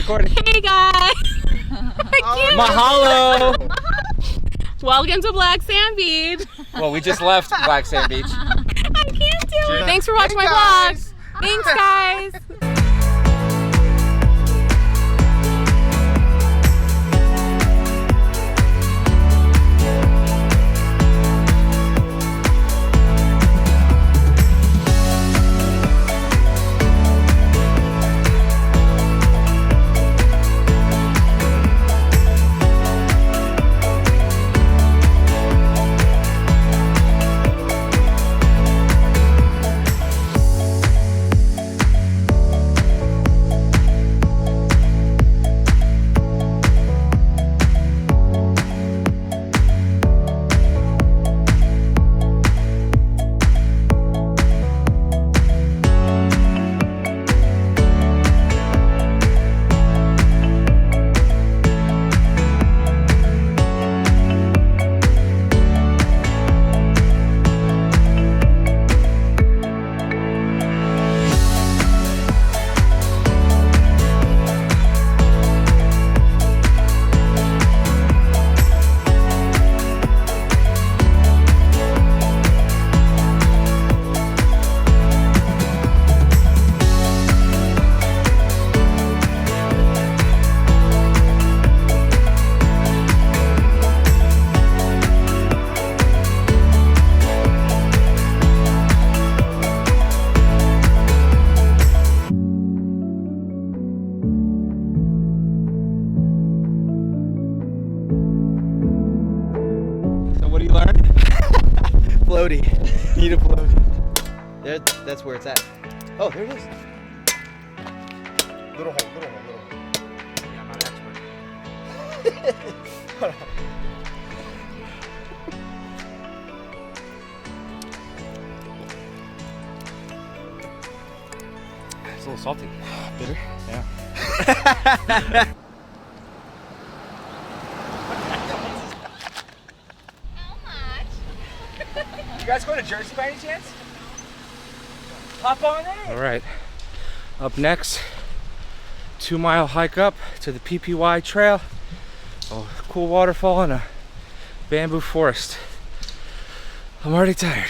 recording. Hey guys! Mahalo! Welcome to Black Sand Beach. Well, we just left Black Sand Beach. I can't do it. Thanks for watching my vlog. Thanks, guys. So what do you learn? Floaty. Need a floaty. There, that's where it's at. Oh, there it is. Little hole, little hole, little hole. Yeah, I'm not an expert. It's a little salty. Bitter? Yeah. How much? You guys going to Jersey by any chance? Hop on in. All right. Up next, 2-mile hike up to the PPY trail. A cool waterfall and a bamboo forest. I'm already tired.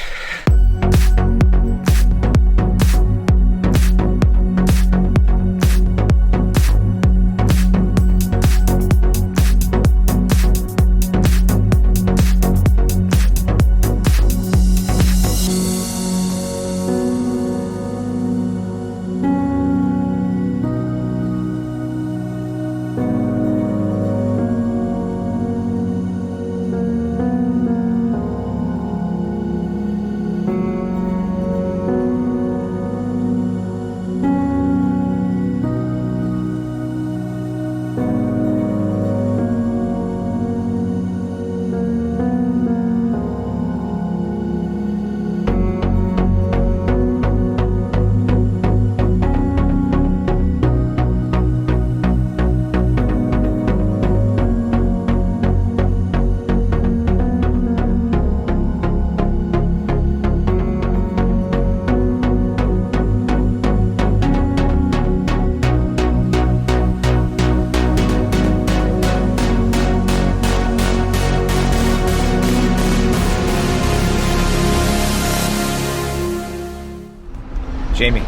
Jamie,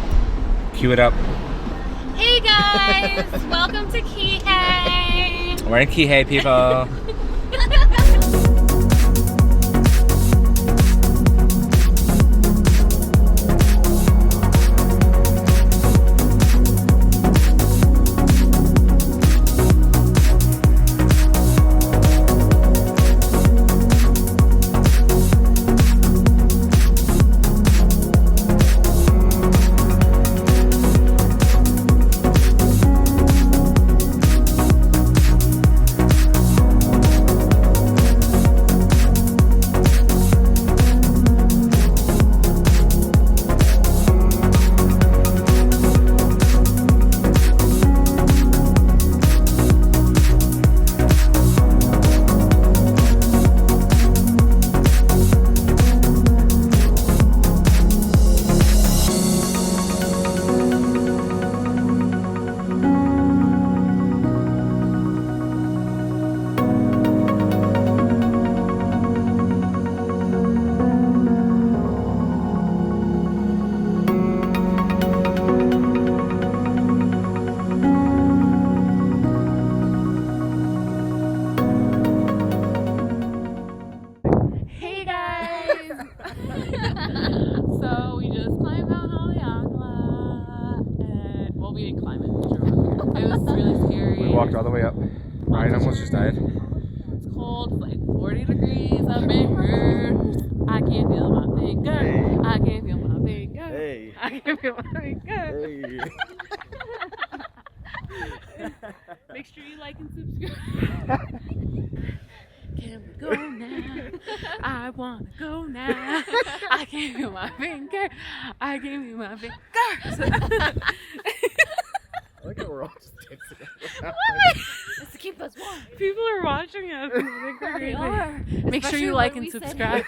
cue it up. Hey guys! Welcome to Kihei. We're in Kihei, people. just climbed Mount Haleakala, and well, we didn't climb it. It was really scary. We walked all the way up. Ryan almost just died. It's cold. It's like 40 degrees up in here. I can't feel my finger. Hey. I can't feel my finger. Hey. I can't feel my finger. Hey. Make sure you like and subscribe. Can we go now? I wanna go now. I can't feel my finger. I can't feel my finger. Look at we're all just dancing. It's to keep us warm. People are watching us. They are. Make sure you like and subscribe.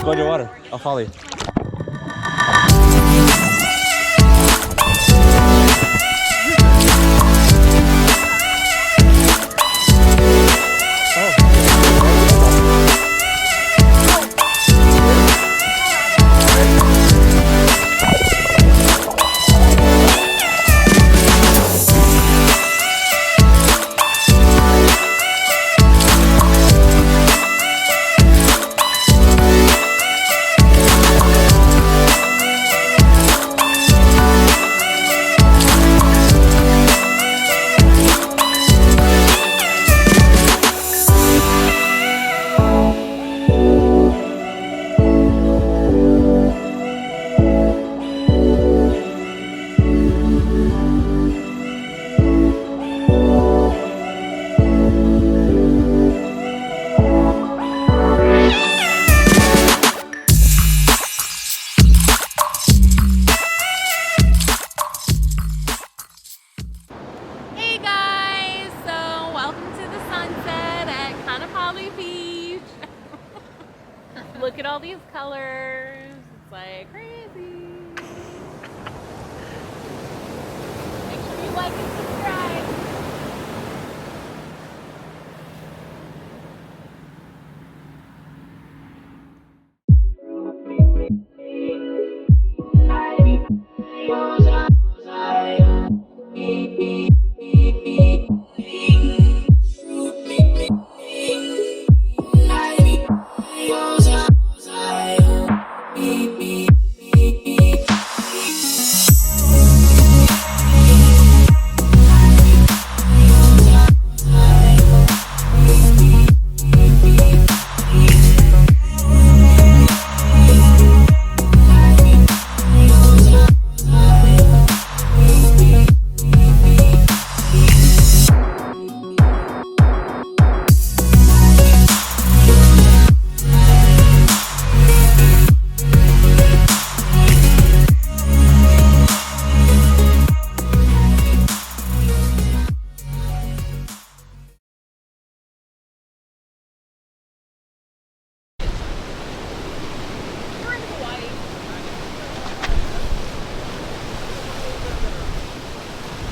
Go to water. I'll follow you. Hey guys, so welcome to the sunset at Kanapali Beach. Look at all these colors. It's like crazy. Make sure you like and subscribe.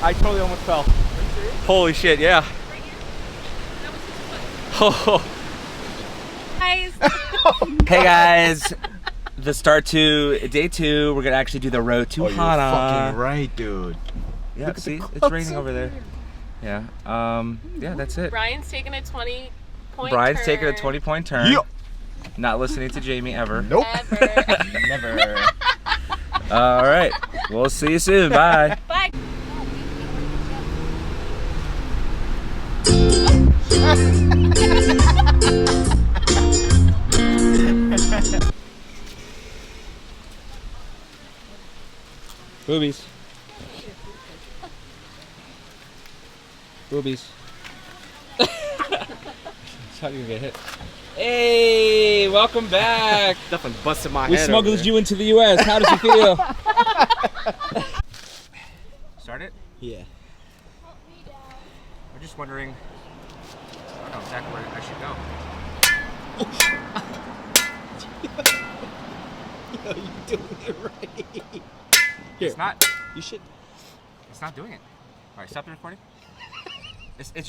I totally almost fell. Holy shit, yeah. Guys. Hey guys, the start to day 2. We're gonna actually do the road to Oh, you're Hana. fucking right, dude. Yeah, Look at see, the it's clouds raining over there. Yeah. Yeah, that's it. Brian's taking a 20-point Brian's turn. taking a 20-point turn. Yeah. Not listening to Jamie ever. Nope. Ever. Never. All right. We'll see you soon. Bye. Bye. Boobies. Boobies. That's how you get hit. Hey, welcome back. Definitely busted my We head. smuggled you into the U.S. How does it feel? Start it? Yeah. I'm just wondering. I don't know exactly where I should go. Yo, you're doing it right. Here. It's not. You should. It's not doing it. All right, stop the recording. It's